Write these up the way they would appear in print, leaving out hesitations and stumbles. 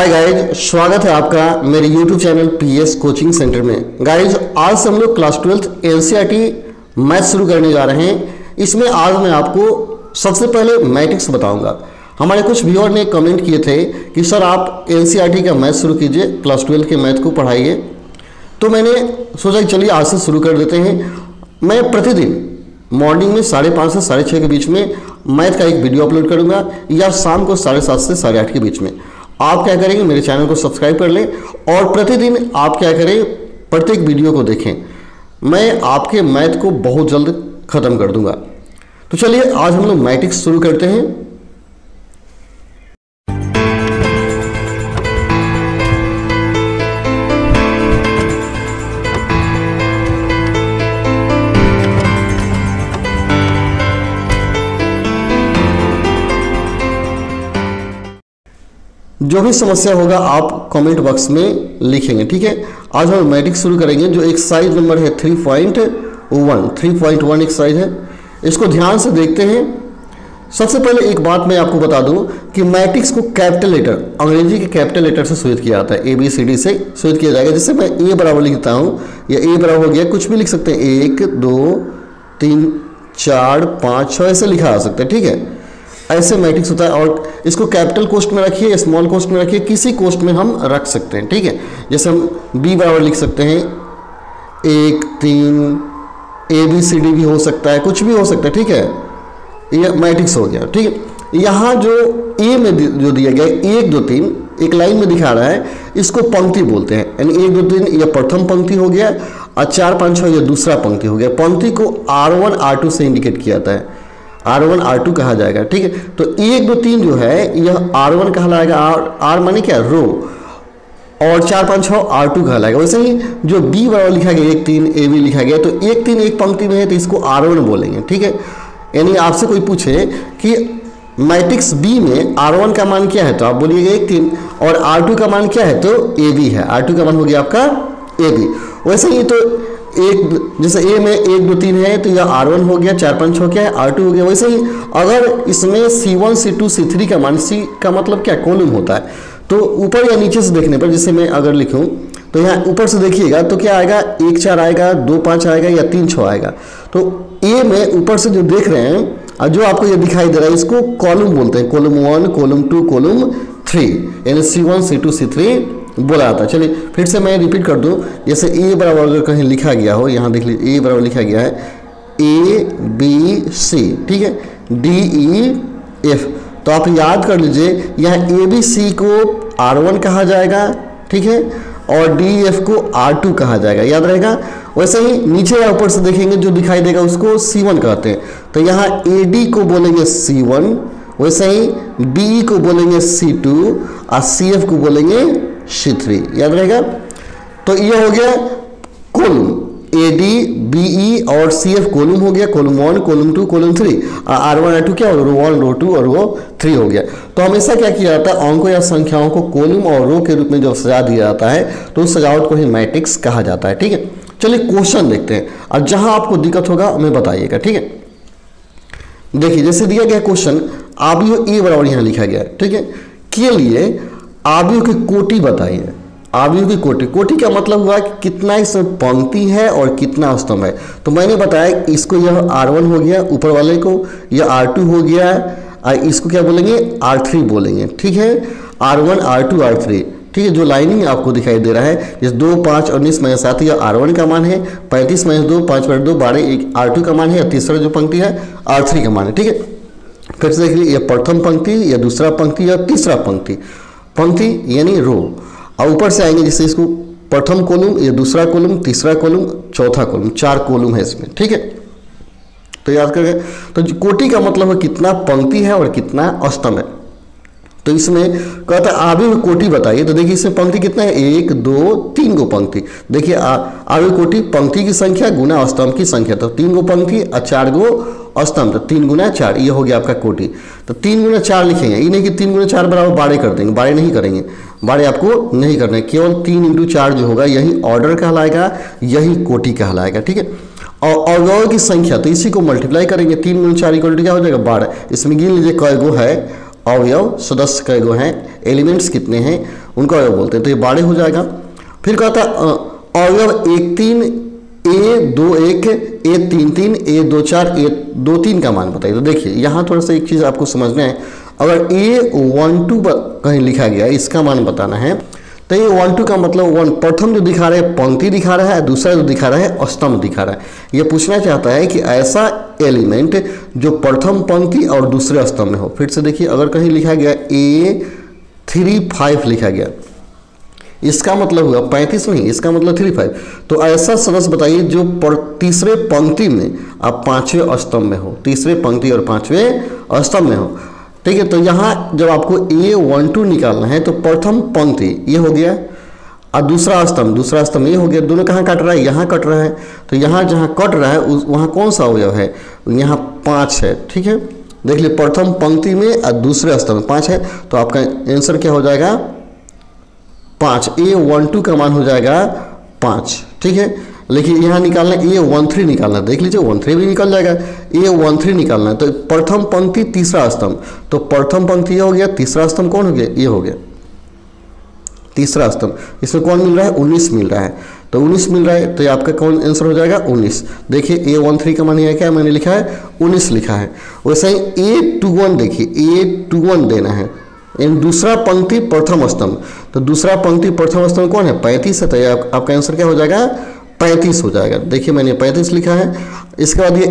Hi guys, स्वागत है आपका मेरे YouTube channel PS coaching centre में। गाइज आज से हम लोग क्लास 12 NCERT मैथ शुरू करने जा रहे हैं। इसमें आज मैं आपको सबसे पहले मैट्रिक्स बताऊंगा। हमारे कुछ व्यूअर ने कमेंट किए थे कि सर आप NCERT का मैथ शुरू कीजिए, क्लास 12 के मैथ को पढ़ाइए। तो मैंने सोचा कि चलिए आज से शुरू कर देते हैं। मैं प्रतिदिन मॉर्निंग में 5:30 से 6:30 के बीच में मैथ का एक वीडियो अपलोड करूंगा या शाम को 7:30 से 8:30 के बीच में। आप क्या करेंगे, मेरे चैनल को सब्सक्राइब कर लें और प्रतिदिन आप क्या करें, प्रत्येक वीडियो को देखें। मैं आपके मैथ को बहुत जल्द ख़त्म कर दूंगा। तो चलिए आज हम लोग मैट्रिक्स शुरू करते हैं। जो भी समस्या होगा आप कमेंट बॉक्स में लिखेंगे, ठीक है। आज हम मैट्रिक्स शुरू करेंगे। जो एक्सरसाइज नंबर है 3.1 एक्सरसाइज है, इसको ध्यान से देखते हैं। सबसे पहले एक बात मैं आपको बता दूं कि मैट्रिक्स को कैपिटल लेटर, अंग्रेजी के कैपिटल लेटर से शुरू किया जाता है। ABCD से शुरू किया जाएगा। जैसे मैं A बराबर लिखता हूँ या A बराबर हो गया, कुछ भी लिख सकते हैं, 1 2 3 4 5 6 ऐसे लिखा जा सकता है, ठीक है। ऐसे मैट्रिक्स होता है और इसको कैपिटल कोष्ट में रखिए, स्मॉल कोष्ट में रखिए, किसी कोष्ट में हम रख सकते हैं, ठीक है। जैसे हम B बराबर लिख सकते हैं 1 3, ABCD भी हो सकता है, कुछ भी हो सकता है, ठीक है। ये मैट्रिक्स हो गया, ठीक है। यहाँ जो A में जो दिया गया है 1 2 3 एक लाइन में दिखा रहा है, इसको पंक्ति बोलते हैं। यानी 1 2 3 यह प्रथम पंक्ति हो गया और 4 5 6 यह दूसरा पंक्ति हो गया। पंक्ति को R1 R2 से इंडिकेट किया जाता है, R1 R2 कहा जाएगा, ठीक है। तो 1 2 3 जो है यह R1 कहलाएगा, R माने क्या, रो, और 4 5 6 R2 कहलाएगा। वैसे ही जो B बराबर लिखा गया 1 3 AB लिखा गया, तो 1 3 एक पंक्ति में है तो इसको R1 बोलेंगे, ठीक है। यानी आपसे कोई पूछे कि मैट्रिक्स B में R1 का मान क्या है तो आप बोलिएगा 1 3, और R2 का मान क्या है तो AB है। R2 का मान हो गया आपका AB। वैसे ही तो एक जैसे A में 1 2 3 है तो यह R1 हो गया, 4 5 6 क्या है R2 हो गया। वैसे ही अगर इसमें C1 C2 C3 का मान, C का मतलब क्या, कॉलम होता है, तो ऊपर या नीचे से देखने पर, जैसे मैं अगर लिखूं तो यहाँ ऊपर से देखिएगा तो क्या आएगा, 1 4 आएगा, 2 5 आएगा या 3 6 आएगा। तो A में ऊपर से जो देख रहे हैं और जो आपको ये दिखाई दे रहा है, इसको कॉलम बोलते हैं। कॉलम 1 कॉलम 2 कॉलम 3, यानी C1 C2 C3 बोला जाता है। चलिए फिर से मैं रिपीट कर दूं। जैसे A बराबर अगर कहीं लिखा गया हो, यहाँ देख लीजिए A बराबर लिखा गया है ABC, ठीक है, DEF, तो आप याद कर लीजिए यहाँ ABC को R1 कहा जाएगा, ठीक है, और DEF को R2 कहा जाएगा, याद रहेगा। वैसे ही नीचे या ऊपर से देखेंगे जो दिखाई देगा उसको C1 कहते हैं। तो यहाँ AD को बोलेंगे C1, वैसे ही BE को बोलेंगे C2 और CF को बोलेंगे C3, याद रहेगा। तो ये हो गया कॉलम, AD BE और CF कॉलम हो गया, column 1 column 2 column 3, R1 R2 क्या हो, रो 1 रो 2 और रो 3 हो गया। तो हमेशा क्या किया जाता है, अंकों या संख्याओं को कॉलम और रो के रूप में जब सजा दिया जाता है तो उस सजावट को ही मैट्रिक्स कहा जाता है, ठीक है। चलिए क्वेश्चन देखते हैं और जहां आपको दिक्कत होगा हमें बताइएगा, ठीक है। देखिए जैसे दिया गया क्वेश्चन, आव्यूह A बराबर यहाँ लिखा गया है, ठीक है, के लिए आव्यूह की कोटि बताइए। आव्यूह की कोटि, कोटि का मतलब हुआ कि कितना इसमें पंक्ति है और कितना स्तंभ है। तो मैंने बताया इसको यह R1 हो गया, ऊपर वाले को यह R2 हो गया, इसको क्या बोलेंगे, R3 बोलेंगे, ठीक है। R1 R2 R3, ठीक है। जो लाइनिंग आपको दिखाई दे रहा है, जैसे 2 5 19 -7 यह R1 का मान है, 35 -2 5 2 12 एक R2 का मान है, और तीसरा जो पंक्ति है R3 का मान है, ठीक है। फिर से देख लीजिए, यह प्रथम पंक्ति या दूसरा पंक्ति या तीसरा पंक्ति, पंक्ति यानी रो, और ऊपर से आएंगे जैसे इसको प्रथम कॉलम या दूसरा कॉलम, तीसरा कॉलम, चौथा कॉलम, 4 कॉलम है इसमें, ठीक है। तो याद करें, तो कोटि का मतलब है कितना पंक्ति है और कितना स्तंभ है। तो इसमें कहता है आव्यूह कोटि बताइए। तो देखिए इसमें पंक्ति कितना है, 1 2 3 गो पंक्ति। देखिए आव्यूह कोटि पंक्ति की संख्या गुना स्तंभ की संख्या, तो 3 गो पंक्ति और 4 गो स्तंभ, तो 3 गुना 4 ये हो गया आपका कोटि। तो 3 गुना 4 लिखेंगे, ये नहीं कि 3 गुना 4 बराबर 12 कर देंगे, 12 नहीं करेंगे, 12 आपको नहीं करना है। केवल 3 × 4 जो होगा यही ऑर्डर कहलाएगा, यही कोटि कहलाएगा, ठीक है। और अवयव की संख्या, तो इसी को मल्टीप्लाई करेंगे, 3 × 4 = क्या हो जाएगा 12। इसमें गिन लीजिए कय गो है अवयव, सदस्य कय गो हैं, एलिमेंट्स कितने हैं, उनको अवयव बोलते हैं। तो ये बाड़े हो जाएगा। फिर कहता अवयव 1-3 A21 A33 A24 A23 का मान बताइए। तो देखिए यहाँ थोड़ा सा एक चीज़ आपको समझना है, अगर A12 कहीं लिखा गया इसका मान बताना है तो ये 1-2 का मतलब 1 प्रथम जो दिखा रहा है पंक्ति दिखा रहा है, दूसरा जो दिखा रहा है स्तंभ दिखा रहा है। ये पूछना चाहता है कि ऐसा एलिमेंट जो प्रथम पंक्ति और दूसरे स्तंभ में हो। फिर से देखिए अगर कहीं लिखा गया A35 लिखा गया, इसका मतलब हुआ 35 नहीं, इसका मतलब 35। तो ऐसा सदस्य बताइए जो तीसरे पंक्ति में आप पांचवें स्तंभ में हो, तीसरे पंक्ति और पांचवें स्तंभ में हो। ठीक है, तो यहाँ जब आपको A12 निकालना है तो प्रथम पंक्ति ये हो गया और दूसरा स्तंभ ये हो गया। दोनों कहाँ कट रहा है? यहाँ कट रहा है। तो यहाँ जहाँ कट रहा है वहाँ कौन सा अवयव है? यहाँ 5 है। ठीक है, देख लीजिए प्रथम पंक्ति में और दूसरे स्तंभ में 5 है, तो आपका आंसर क्या हो जाएगा? 5। A12 का मान हो जाएगा 5। ठीक है, लेकिन यहाँ निकालना A13 निकालना, देख लीजिए 13 भी निकल जाएगा। A13 निकालना है तो प्रथम पंक्ति तीसरा स्तंभ, तो प्रथम पंक्ति ये हो गया, तीसरा स्तंभ कौन हो गया? ये हो गया तीसरा स्तंभ। इसमें कौन मिल रहा है? 19 मिल रहा है। तो 19 मिल रहा है तो आपका कौन आंसर हो जाएगा? 19। देखिए A13 का मान है क्या? मैंने लिखा है 19 लिखा है। वैसे ही A21 देखिए, A21 देना है इन दूसरा पंक्ति प्रथम स्तंभ, तो दूसरा पंक्ति प्रथम स्तंभ कौन है? 35 है। तो आपका आंसर क्या हो जाएगा? 35 हो जाएगा। देखिए मैंने 35 लिखा है। इसके बाद ये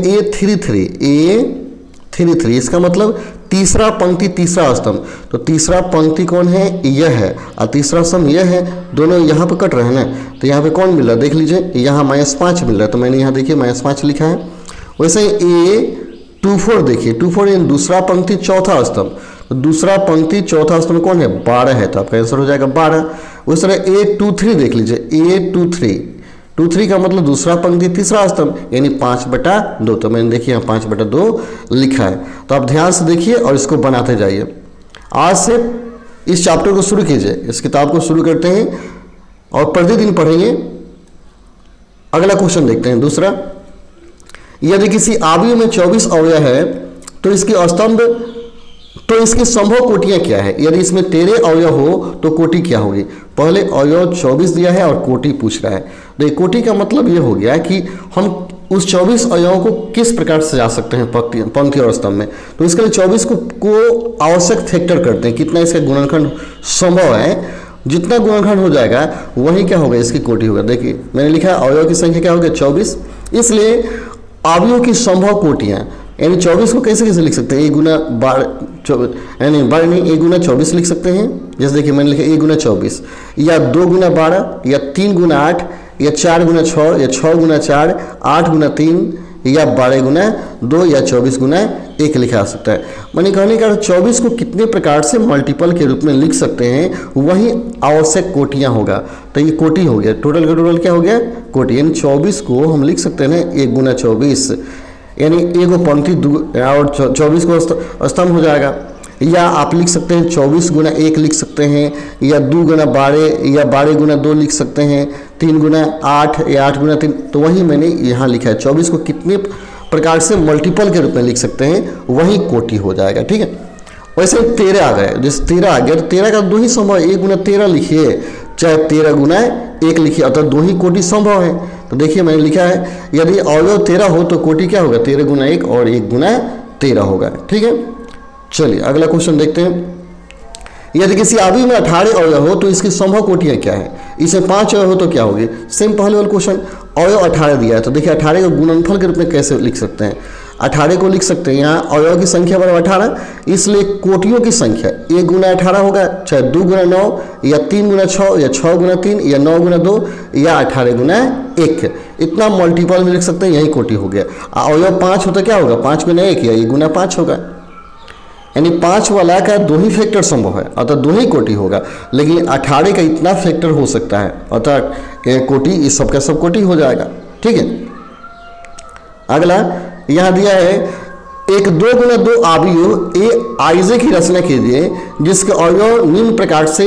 A33 इसका मतलब तीसरा पंक्ति तीसरा स्तंभ, तो तीसरा पंक्ति कौन है? यह है और तीसरा स्तंभ यह है। दोनों यहाँ पे कट रहे हैं ना, तो यहाँ पे कौन मिल रहा है? देख लीजिए यहाँ -5 मिल रहा है, तो मैंने यहाँ देखिए -5 लिखा है। वैसे ही A24 देखिए, 24 इन दूसरा पंक्ति चौथा स्तंभ, तो दूसरा पंक्ति चौथा स्तंभ कौन है? 12 है, तो आपका आंसर हो जाएगा 12। उस तरह A23 देख लीजिए, A23 का मतलब दूसरा पंक्ति तीसरा स्तंभ यानी 5/2, तो मैंने देखिए यहाँ 5/2 लिखा है। तो आप ध्यान से देखिए और इसको बनाते जाइए। आज से इस चैप्टर को शुरू कीजिए, इस किताब को शुरू करते हैं और प्रतिदिन पढ़ेंगे। अगला क्वेश्चन देखते हैं। दूसरा, यदि किसी आव्यूह में 24 अवयव है तो इसकी संभव कोटियां क्या है? यदि इसमें 13 अवयव हो तो कोटि क्या होगी? पहले अवयव 24 दिया है और कोटि पूछ रहा है। तो कोटि का मतलब ये हो गया कि हम उस 24 अवयवों को किस प्रकार से सजा सकते हैं पंक्ति और स्तंभ में। तो इसके लिए 24 को आवश्यक फैक्टर करते हैं, कितना इसका गुणनखंड संभव है। जितना गुणनखंड हो जाएगा वही क्या होगा? इसकी कोटि होगा। देखिए मैंने लिखा है अवयव की संख्या क्या होगी? 24। इसलिए अवयव की संभव कोटियाँ यानी 24 को कैसे लिख सकते हैं? A गुना 12 यानी 12 नहीं, A गुना 24 लिख सकते हैं। जैसे देखिए मैंने लिखा A गुना 24 या 2 गुना 12 या 3 गुना 8 या 4 गुना 6 या 6 गुना 4 8 गुना 3 या 12 गुना 2 या 24 गुना 1 लिखा जा सकता है। मैंने कहने का 24 को कितने प्रकार से मल्टीपल के रूप में लिख सकते हैं वही आवश्यक कोटियाँ होगा। तो ये कोटि हो गया, टोटल का टोटल क्या हो गया? कोटि। यानी 24 को हम लिख सकते हैं ना 1 गुना 24 यानी एक पंक्ति और 24 को स्तंभ हो जाएगा। या आप लिख सकते हैं 24 गुना 1 लिख सकते हैं, या 2 गुना 12 या 12 गुना 2 लिख सकते हैं, 3 गुना 8 या 8 गुना 3। तो वही मैंने यहाँ लिखा है 24 को कितने प्रकार से मल्टीपल के रूप में लिख सकते हैं वही कोटि हो जाएगा। ठीक है, वैसे 13 आ गए, जैसे 13 आ गया तो 13 का 2 ही संभव है। 1 गुना 13 लिखिए चाहे 13 गुना 1 लिखिए, अतः 2 ही कोटि संभव है। तो देखिए मैंने लिखा है यदि अवयव 13 हो तो कोटि क्या होगा? 13 गुना 1 और 1 गुना 13 होगा। ठीक है, चलिए अगला क्वेश्चन देखते हैं। यदि किसी आव्यूह में 18 अवयव हो तो इसकी संभव कोटियां क्या है? इसमें 5 अवयव हो तो क्या होगी? सेम पहले वाला क्वेश्चन, अवयव 18 दिया है तो देखिए 18 को गुणनफल के रूप में कैसे लिख सकते हैं? 18 को लिख सकते हैं, यहाँ अवयव की संख्या बराबर 18, इसलिए कोटियों की संख्या 1 गुना 18 होगा, चाहे 2 गुना 9 या 3 गुना 6 या 6 गुना 3 या 9 गुना 2 या 18 गुना 1। इतना मल्टीपल में लिख सकते हैं, यही कोटि हो गया। अवयव 5 हो तो क्या होगा? 5 गुना 1 या 1 गुना 5 होगा, यानी 5 वाला का 2 ही फैक्टर संभव है, अतः 2 ही कोटि होगा। लेकिन 18 का इतना फैक्टर हो सकता है, अतः कोटि इस सब का सब कोटि हो जाएगा। ठीक है, अगला यहाँ दिया है एक 2 गुना 2 आव्यूह Aij की रचना कीजिए जिसके अवयव निम्न प्रकार से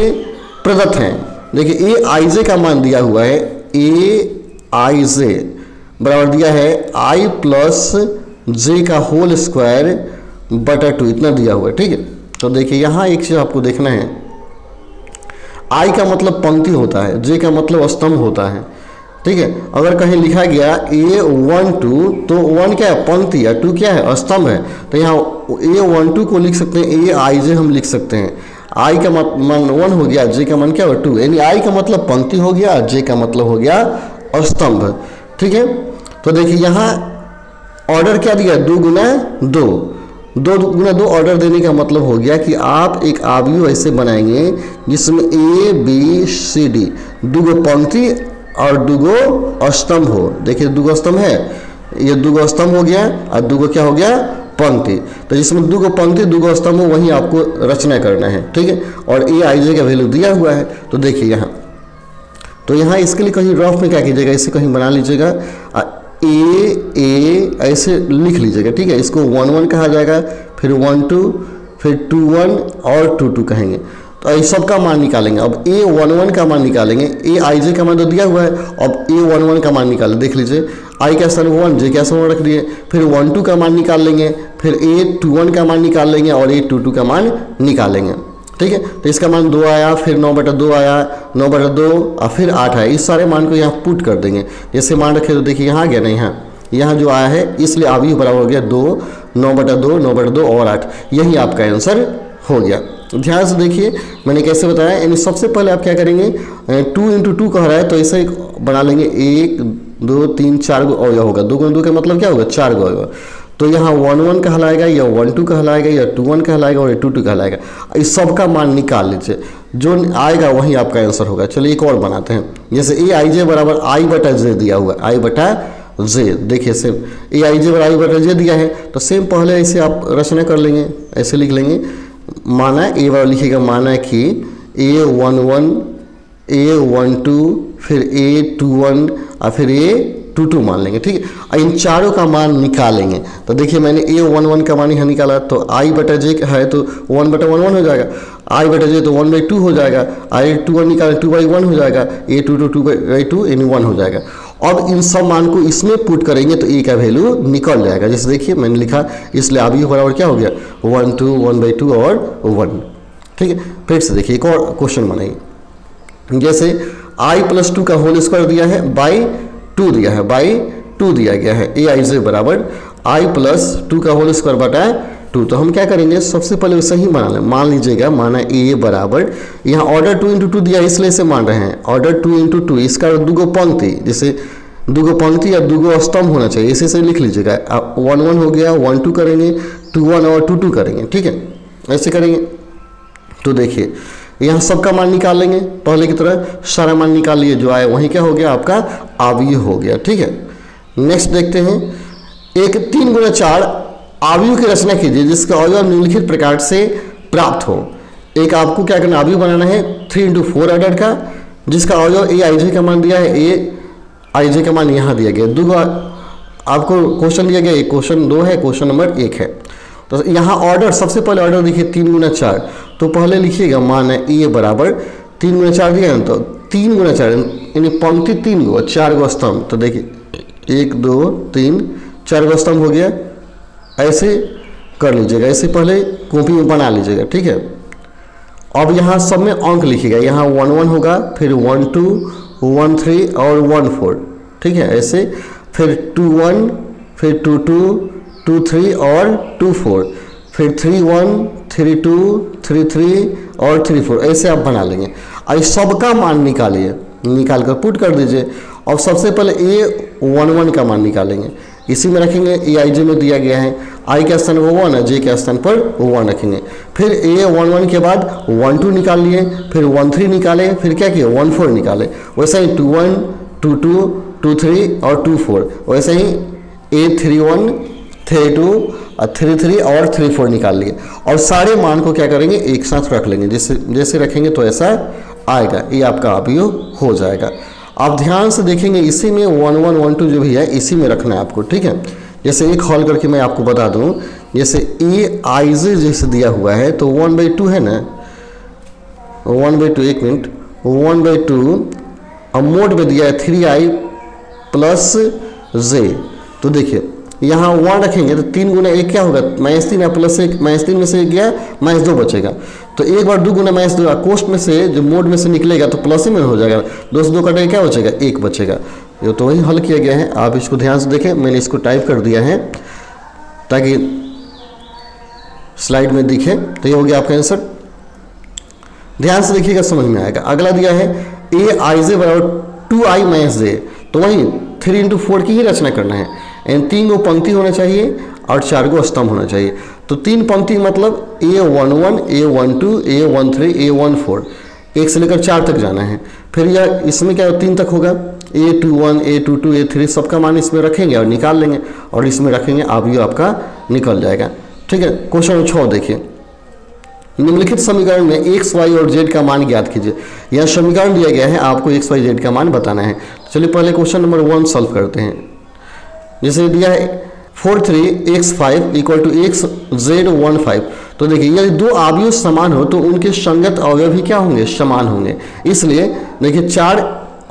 प्रदत्त हैं। देखिए Aij का मान दिया हुआ है, Aij बराबर दिया है i प्लस j का होल स्क्वायर बटा 2, इतना दिया हुआ है। ठीक है, तो देखिए यहाँ एक चीज़ आपको देखना है, आई का मतलब पंक्ति होता है, जे का मतलब स्तंभ होता है, ठीक है। अगर कहीं लिखा गया A12 तो 1 क्या है, पंक्ति, या 2 क्या है, स्तंभ है। तो यहाँ A12 को लिख सकते हैं AIJ हम लिख सकते हैं। आई का मान 1 हो गया, जे का मान क्या हो 2, यानी आई का मतलब पंक्ति हो गया, जे का मतलब हो गया स्तंभ, ठीक है। तो देखिए यहाँ ऑर्डर क्या दिया, 2 गुना 2, 2 गुना 2 ऑर्डर देने का मतलब हो गया कि आप एक आव्यूह ऐसे बनाएंगे जिसमें ABCD 2 पंक्ति और 2 स्तंभ हो। देखिए 2 स्तंभ है, ये 2 स्तंभ हो गया और 2 क्या हो गया, पंक्ति। तो जिसमें 2 पंक्ति 2 स्तंभ हो वहीं आपको रचना करना है, ठीक है। और AIJ का वैल्यू दिया हुआ है। तो देखिए यहाँ, तो यहाँ इसके लिए कहीं रफ में क्या कीजिएगा, इसे कहीं बना लीजिएगा, A ऐसे लिख लीजिएगा, ठीक है। इसको 1 1 कहा जाएगा, फिर 1 2, फिर 2 1 और 2 2 कहेंगे। तो इस सब का मान निकालेंगे। अब A11 का मान निकालेंगे, AIJ का मान तो दिया हुआ है, अब A11 का मान निकालें। देख लीजिए आई का स्थान 1, जे का स्थान रख दिए, फिर 1 2 का मान निकाल लेंगे, फिर A21 का मान निकाल लेंगे और A22 का मान निकालेंगे, ठीक है। तो इसका मान 2 आया, फिर 9/2 आया, 9/2 और फिर 8 आया। इस सारे मान को यहाँ पुट कर देंगे। जैसे मान रखे तो देखिए यहाँ आ गया ना, यहाँ जो आया है, इसलिए आव्यूह बराबर हो गया 2, 9/2, 9/2 और 8। यही आपका आंसर हो गया। ध्यान से देखिए मैंने कैसे बताया, यानी सबसे पहले आप क्या करेंगे, 2 × 2 कह रहा है तो ऐसे बना लेंगे, 1 2 3 4 गो अवयव होगा। 2 × 2 का मतलब क्या होगा, 4 गो अवयव। तो यहाँ 1 1 कहलाएगा, या 1 2 कहलाएगा, या 2 1 कहलाएगा और 2 2 कहलाएगा। इस सब का मान निकाल लीजिए, जो आएगा वही आपका आंसर होगा। चलिए एक और बनाते हैं। जैसे AIJ बराबर I/J दिया हुआ, I/J। देखिए सेम AIJ बराबर I/J दिया है, तो सेम पहले ऐसे आप रचना कर लेंगे, ऐसे लिख लेंगे। माना ए बार लिखिएगा, माना कि A11, A12, फिर A21 और फिर A22 मान लेंगे, ठीक है। इन चारों का मान निकालेंगे। तो देखिए मैंने A11 का मान यहाँ निकाला, तो I/J है तो 1/1 हो जाएगा, I/J तो 1/2 हो जाएगा, I21 निकाले 2/1 हो जाएगा, A22 2/2 यानी 1 हो जाएगा। अब इन सब मान को इसमें पुट करेंगे तो A का वैल्यू निकल जाएगा। जैसे देखिए मैंने लिखा, इसलिए आव्यूह बराबर क्या हो गया, 1 2 1/2 और 1, ठीक है। फिर से देखिए एक और क्वेश्चन बनाइए। जैसे I+2 का होल स्क्वायर दिया है, बाई 2 दिया है, बाई 2 दिया गया है। AIJ बराबर I+2 का होल स्क्वायर बटा 2। तो हम क्या करेंगे, सबसे पहले वैसे ही मान लें। मान लीजिएगा, माना A बराबर, यहाँ ऑर्डर 2 × 2 दिया इसलिए इसे मान रहे हैं, ऑर्डर 2 × 2, इसका 2 पंक्ति, जैसे 2 पंक्ति या 2 स्तंभ होना चाहिए, इसे से लिख लीजिएगा। 1 1 हो गया, 1 2 करेंगे, 2 1 और 2 2 करेंगे, ठीक है, ऐसे करेंगे। तो देखिए यहाँ सबका मान निकाल लेंगे, पहले की तरह सारा मान निकाल लिए, जो आए वहीं क्या हो गया, आपका आव्यूह हो गया, ठीक है। नेक्स्ट देखते हैं, एक 3 × 4 आव्यूह की रचना कीजिए जिसका अवयव निम्नलिखित प्रकार से प्राप्त हो। एक आपको क्या करना, आव्यूह बनाना है 3 × 4 ऑर्डर का, जिसका अवयव AIJ का मान दिया है, AIJ का मान यहाँ दिया गया। 2 आपको क्वेश्चन दिया गया, एक क्वेश्चन 2 है, क्वेश्चन नंबर 1 है। तो यहाँ ऑर्डर, सबसे पहले ऑर्डर देखिए 3 × 4, तो पहले लिखिएगा, मान है A बराबर 3 × 4 दिया है, तो 3 × 4 यानी पंक्ति 3 गो, 4 गो स्तंभ। तो देखिए 1 2 3 4 गो स्तंभ हो गया, ऐसे कर लीजिएगा, ऐसे पहले कॉपी में बना लीजिएगा, ठीक है। अब यहाँ सब में अंक लिखिएगा, यहाँ 1 1 होगा, फिर 1 2 1 3 और 1 4, ठीक है, ऐसे, फिर 2 1, फिर 2 2 2 3 और 2 4, फिर 3 1 3 2 3 3 और 3 4, ऐसे आप बना लेंगे। और सबका मान निकालिए, निकाल कर पुट कर दीजिए। और सबसे पहले A11 का मान निकालेंगे, इसी में रखेंगे, AIJ में दिया गया है, I के स्थान पर 1 है, J के स्थान पर 1 रखेंगे। फिर A11 के बाद 1 2 निकाल लिए, फिर 1 3 निकाले, फिर क्या किया, 1 4 निकाले। वैसे ही 2 1 2 2 2 3 और 2 4, वैसे ही A31 3 2 3 3 और 3 4 निकाल लिए। और सारे मान को क्या करेंगे, एक साथ रख लेंगे, जैसे रखेंगे तो ऐसा आएगा, ये आपका आव्यूह हो जाएगा। आप ध्यान से देखेंगे, इसी में 1 1 1 2 जो भी है इसी में रखना है आपको, ठीक है। जैसे एक हॉल करके मैं आपको बता दूं, जैसे AIJ जैसे दिया हुआ है तो 1/2 है ना, 1/2, एक मिनट, 1/2 अब मोड में दिया है 3I + J। तो देखिए यहाँ 1 रखेंगे तो 3 × 1 क्या होगा, -3 या +1, -3 में से 1 गया, -2 बचेगा। तो एक बार 2 गुना माइनस 2 कोष्ट में से जो मोड में से निकलेगा तो प्लस ही में हो जाएगा, 2 से 2 कटेगा, क्या बचेगा 1 बचेगा। ये तो वही हल किया गया है, आप इसको ध्यान से देखें, मैंने इसको टाइप कर दिया है ताकि स्लाइड में दिखे। तो ये हो गया आपका आंसर, ध्यान से देखिएगा समझ में आएगा। अगला दिया है ए आई जे बराबर 2i माइनस जे, तो वहीं 3 इंटू 4 की ही रचना करना है, एंड 3 को पंक्ति होना चाहिए और 4 को स्तंभ होना चाहिए। तो 3 पंक्ति मतलब A11, A12, A13, A14, 1 से लेकर 4 तक जाना है। फिर यह इसमें क्या 3 तक होगा, A21, A22, A3 सबका मान इसमें रखेंगे और निकाल लेंगे, और इसमें रखेंगे आप, ये आपका निकल जाएगा। ठीक है, क्वेश्चन 6 देखिए, निम्नलिखित समीकरण में x, y और z का मान ज्ञात कीजिए। यह समीकरण दिया गया है, आपको x, y, z का मान बताना है। चलिए पहले क्वेश्चन नंबर 1 सॉल्व करते हैं। जैसे दिया है 43x5 इक्वल टू xz15, तो देखिए यदि दो अवयव समान हो तो उनके संगत अवयव भी क्या होंगे, समान होंगे। इसलिए देखिए 4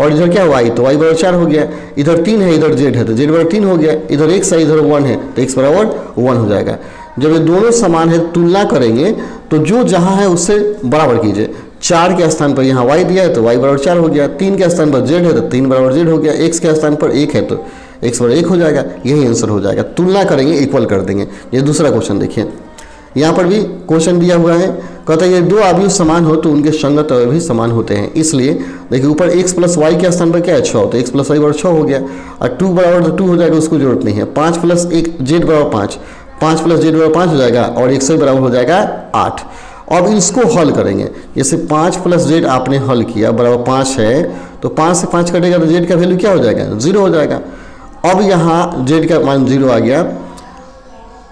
और इधर क्या y, तो y बराबर 4 हो गया, इधर 3 है, इधर z है तो z बराबर 3 हो गया, इधर x है, इधर 1 है तो x बराबर 1 हो जाएगा। जब ये दोनों समान है तुलना करेंगे तो जो जहाँ है उससे बराबर कीजिए। 4 के स्थान पर यहाँ y दिया है तो y बराबर 4 हो गया, 3 के स्थान पर z है तो 3 बराबर z हो गया, x के स्थान पर 1 है तो x बराबर 1 हो जाएगा, यही आंसर हो जाएगा। तुलना करेंगे, इक्वल कर देंगे। ये दूसरा क्वेश्चन देखिए, यहाँ पर भी क्वेश्चन दिया हुआ है, कहता है ये दो अवयव समान हो तो उनके संगत अवयव भी समान होते हैं। इसलिए देखिए ऊपर x प्लस वाई के स्थान पर क्या है 6, तो x प्लस वाई बराबर 6 हो गया, और 2 बराबर तो 2 हो जाएगा, उसको जरूरत नहीं है। 5 प्लस 1 z बराबर 5, 5 प्लस z बराबर 5 हो जाएगा, और 1 से बराबर हो जाएगा 8। अब इसको हल करेंगे, जैसे 5 प्लस z आपने हल किया बराबर 5 है, तो 5 से 5 कटेगा तो z का वैल्यू क्या हो जाएगा, 0 हो जाएगा। अब यहाँ z का मान 0 आ गया,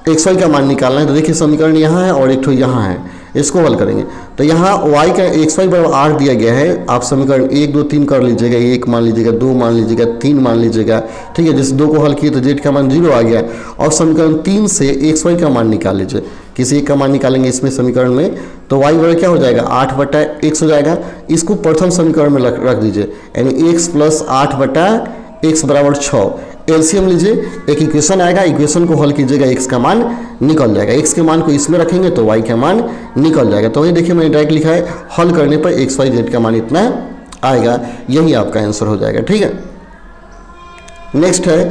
एक्स वाई का मान निकालना है, तो देखिए समीकरण यहाँ है और एक ठो यहाँ है, इसको हल करेंगे। तो यहाँ y का एक्स वाई बराबर 8 दिया गया है, आप समीकरण 1 2 3 कर लीजिएगा, 1 मान लीजिएगा, 2 मान लीजिएगा, 3 मान लीजिएगा। ठीक है, जैसे 2 को हल किए तो z का मान 0 आ गया, और समीकरण 3 से एक्स वाई का मान निकाल लीजिए। किसी एक का मान निकालेंगे इसमें समीकरण में, तो y बराबर क्या हो जाएगा 8/x हो जाएगा। इसको प्रथम समीकरण में रख दीजिए, यानी x प्लस 8/x बराबर 6। एलसीएम लीजिए, एक इक्वेशन आएगा, इक्वेशन को हल कीजिएगा, x का मान निकल जाएगा। x के मान को इसमें रखेंगे तो y का मान निकल जाएगा। तो वही देखिए मैंने डायरेक्ट लिखा है, हल करने पर x y z का मान इतना आएगा, यही आपका आंसर हो जाएगा। ठीक है, नेक्स्ट है,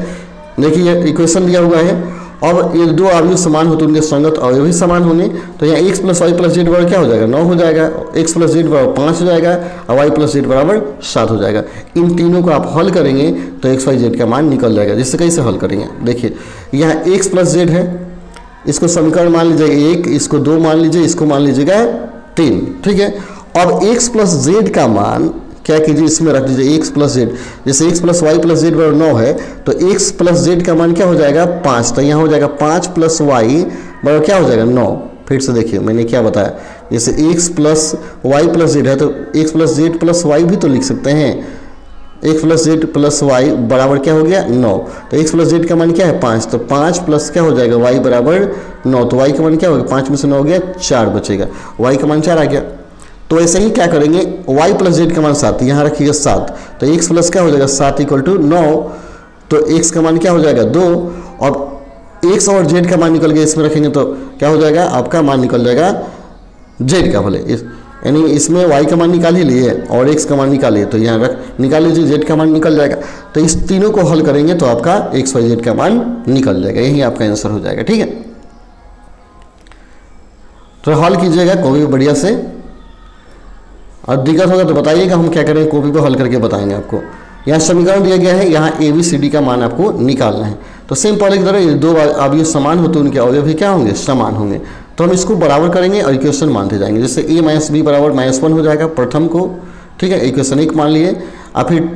देखिए इक्वेशन दिया हुआ है। अब ये दो अवयव समान हो तो उनके संगत अवयव भी समान होंगे, तो यहाँ x plus y plus z बराबर क्या हो जाएगा 9 हो जाएगा, x प्लस जेड बराबर 5 हो जाएगा, और y प्लस जेड बराबर 7 हो जाएगा। इन तीनों को आप हल करेंगे तो x वाई जेड का मान निकल जाएगा। जिससे कैसे हल करेंगे, देखिए यहाँ x प्लस जेड है, इसको समीकरण मान लीजिएगा 1, इसको 2 मान लीजिए, इसको मान लीजिएगा 3। ठीक है, अब x प्लस जेड का मान क्या कीजिए, इसमें रख दीजिए x प्लस जेड। जैसे x plus y plus z बराबर 9 है, तो x प्लस जेड का मान क्या हो जाएगा 5, तो यहाँ हो जाएगा 5 प्लस वाई बराबर क्या हो जाएगा 9। फिर से देखिए मैंने क्या बताया, जैसे x plus y plus z है तो x plus z plus y भी तो लिख सकते हैं, x plus z plus y बराबर क्या हो गया 9। तो x प्लस जेड का मान क्या है 5, तो 5 प्लस क्या हो जाएगा y बराबर 9, तो y का मान क्या होगा 5 में से 9 हो गया 4 बचेगा, y का मान 4 आ गया। तो ऐसे ही क्या करेंगे, y प्लस जेड का मान 7, यहाँ रखिएगा 7, तो x प्लस क्या हो जाएगा 7 इक्वल टू 9, तो x का मान क्या हो जाएगा 2, और x और z का मान निकल गया, इसमें रखेंगे तो क्या हो जाएगा, आपका मान निकल जाएगा z का भले, यानी इसमें y का मान निकाल ही लिए और x का मान निकालिए, तो यहाँ रख निकाल लीजिए, z का मान निकल जाएगा। तो इस तीनों को हल करेंगे तो आपका x y z का मान निकल जाएगा, यही आपका आंसर हो जाएगा। ठीक है, तो हल कीजिएगा कॉपी बढ़िया से, और दिक्कत होगा तो बताइएगा, हम क्या करेंगे कॉपी को हल करके बताएंगे आपको। यहाँ समीकरण दिया गया है, यहाँ ABCD का मान आपको निकालना है। तो सेम पहले की तरह ये दो अवयव समान हो तो उनके अवयव भी क्या होंगे, समान होंगे। तो हम इसको बराबर करेंगे और इक्वेशन मानते जाएंगे। जैसे a माइनस बी बराबर -1 हो जाएगा प्रथम को, ठीक है, इक्वेशन 1 मान लिए। और फिर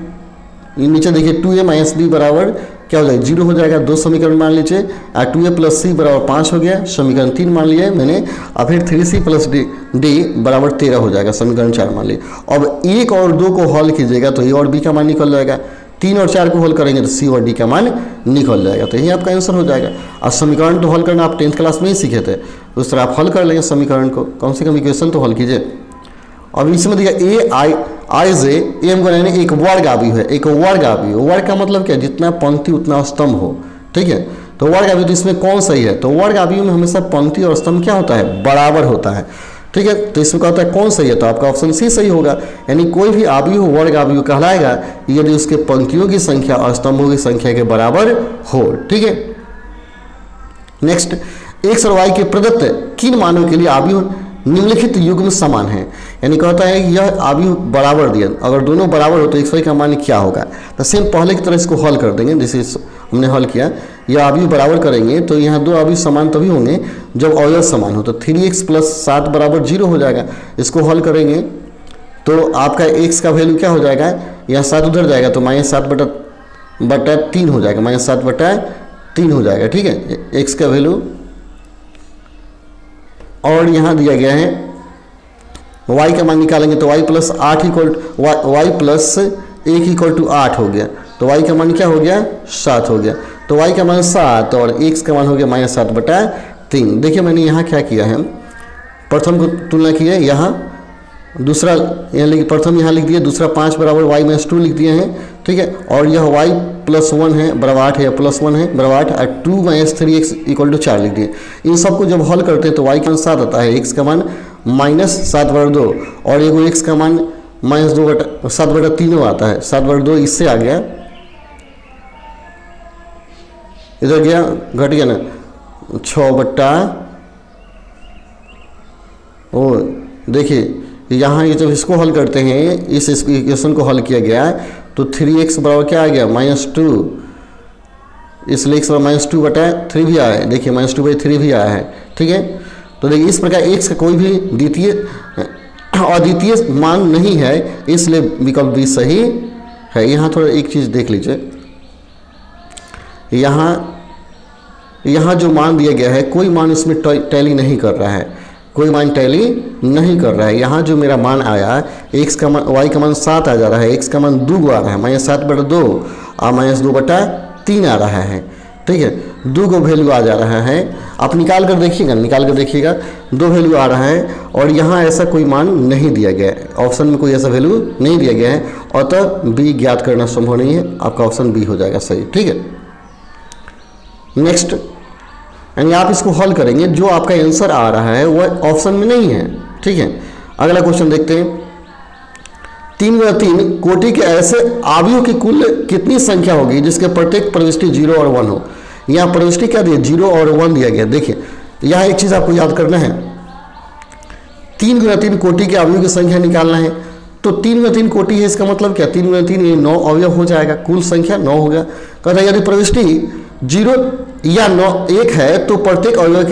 नीचे देखिए 2a माइनस बी बराबर क्या हो जाएगा 0 हो जाएगा, 2 समीकरण मान लीजिए। और 2a प्लस सी बराबर 5 हो गया, समीकरण 3 मान लिया मैंने। और फिर 3c प्लस डी बराबर 13 हो जाएगा, समीकरण 4 मान लिए। अब 1 और 2 को हल कीजिएगा तो a और b का मान निकल जाएगा, 3 और 4 को हल करेंगे तो c और d का मान निकल जाएगा। तो यही आपका आंसर हो जाएगा। और समीकरण तो हल करना आप 10th क्लास में ही सीखे थे, उस तरह आप हल कर लेंगे समीकरण को, कम से कम इक्वेशन तो हल कीजिए। अब इसमें देखिए आई जे एम को यानी एक वर्ग अवयव है, एक वर्ग अवयव। वर्ग का मतलब क्या, जितना पंक्ति उतना स्तंभ हो, ठीक है। तो वर्ग अवयव तो इसमें कौन सही है, तो वर्ग अवयव में हमेशा पंक्ति और स्तंभ क्या होता है, बराबर होता है, ठीक है। तो इसमें कहता है कौन सही है, तो आपका ऑप्शन सी सही होगा, यानी कोई भी आव्यूह वर्ग आव्यूह कहलाएगा यदि उसके पंक्तियों की संख्या और स्तंभों की संख्या के बराबर हो। ठीक है। नेक्स्ट, एक्स और वाई के प्रदत्त किन मानों के लिए आव्यूह निम्नलिखित युग्म समान है, यानी कहता है कि यह आव्यूह बराबर दिया, अगर दोनों बराबर हो तो एक्स वाई का मान क्या होगा। तो सेम पहले की तरह इसको हल कर देंगे, जैसे हमने हल किया, यह आव्यूह बराबर करेंगे तो यहाँ दो आव्यूह समान तभी होंगे जब अवयव समान हो। तो 3x + 7 = 0 हो जाएगा। इसको हल करेंगे तो आपका x का वैल्यू क्या हो जाएगा, यहाँ 7 उधर जाएगा तो -7/3 हो जाएगा, -7/3 हो जाएगा। ठीक है, x का वैल्यू। और यहाँ दिया गया है y का मान निकालेंगे तो y + 8 y + 1 = 8 हो गया, तो y का मान क्या हो गया, 7 हो गया। तो y का मान 7 और x का मान हो गया -7/3। देखिए मैंने यहाँ क्या किया है, प्रथम को तुलना की है, यहाँ दूसरा यहाँ प्रथम यहाँ लिख दिया, दूसरा 5 = y - 2 लिख दिए हैं। ठीक है, और यह y + 1 है बराबर 8 है, या +1 है बराबर 8 और 2 - 3x = 4 लिख दिए। इन सबको जब हल करते हैं तो y का मान 7 आता है, x का मान -7/2 और एगो x का मान -7/3 आता है। 7/2 इससे आ गया, इधर गया घट गया ना 6/, देखिए यहाँ ये जब इसको हल करते हैं, इस इक्वेशन को हल किया गया तो 3x बराबर क्या आ गया, -2, इसलिए x बराबर -2/3 भी आया है। देखिए -2/3 भी आया है। ठीक है, तो देखिए इस प्रकार x का कोई भी द्वितीय अद्वितीय मान नहीं है, इसलिए विकल्प बी सही है। यहाँ थोड़ा एक चीज़ देख लीजिए, यहाँ जो मान दिया गया है कोई मान उसमें टैली नहीं कर रहा है, कोई मान टैली नहीं कर रहा है। यहाँ जो मेरा मान आया x का मान, y का मान 7 आ जा रहा है, x का मान 2 आ रहा है, -7/2 और -2/3 आ रहा है। ठीक है, 2 को वैल्यू आ जा रहा है। आप निकाल कर देखिएगा 2 वैल्यू आ रहा है, और यहाँ ऐसा कोई मान नहीं दिया गया है, ऑप्शन में कोई ऐसा वैल्यू नहीं दिया गया है, अतः बी ज्ञात करना संभव नहीं है। आपका ऑप्शन बी हो जाएगा सही। ठीक है, नेक्स्ट, यानी आप इसको हल करेंगे, जो आपका आंसर आ रहा है वह ऑप्शन में नहीं है। ठीक है, अगला क्वेश्चन देखते हैं। 3 × 3 कोटि के ऐसे आव्यूह की कुल कितनी संख्या होगी जिसके प्रत्येक प्रविष्टि 0 और 1 हो। यहाँ प्रविष्टि क्या दिया, 0 और 1 दिया गया। देखिए यहाँ एक चीज़ आपको याद करना है, 3 × 3 कोटि के आव्यूह की संख्या निकालना है। तो 3 × 3 कोटि है, इसका मतलब क्या, 3 × 3 ये 9 अवयव हो जाएगा, कुल संख्या 9 होगा। कहता है यदि प्रविष्टि 0 या 9 1 है तो प्रत्येक अवयव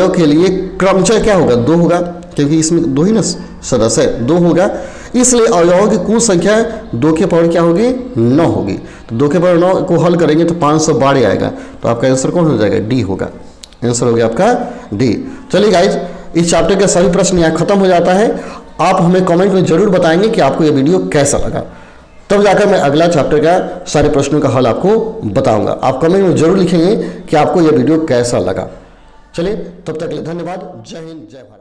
के लिए क्रमशः क्या होगा, 2 होगा, क्योंकि इसमें 2 ही ना सदस्य है, 2 होगा। इसलिए अवयवों की कुल संख्या 2 के पावर क्या होगी, 9 होगी। तो 2 के पावर 9 को हल करेंगे तो 512 आएगा। तो आपका आंसर कौन हो जाएगा, डी होगा। आंसर हो गया आपका डी। चलिए गाइज, इस चैप्टर के सभी प्रश्न यहाँ खत्म हो जाता है। आप हमें कमेंट में जरूर बताएंगे कि आपको यह वीडियो कैसा लगा, तब जाकर मैं अगला चैप्टर का सारे प्रश्नों का हल आपको बताऊंगा। आप कमेंट में जरूर लिखेंगे कि आपको यह वीडियो कैसा लगा। चलिए तब तक के लिए धन्यवाद। जय हिंद, जय भारत।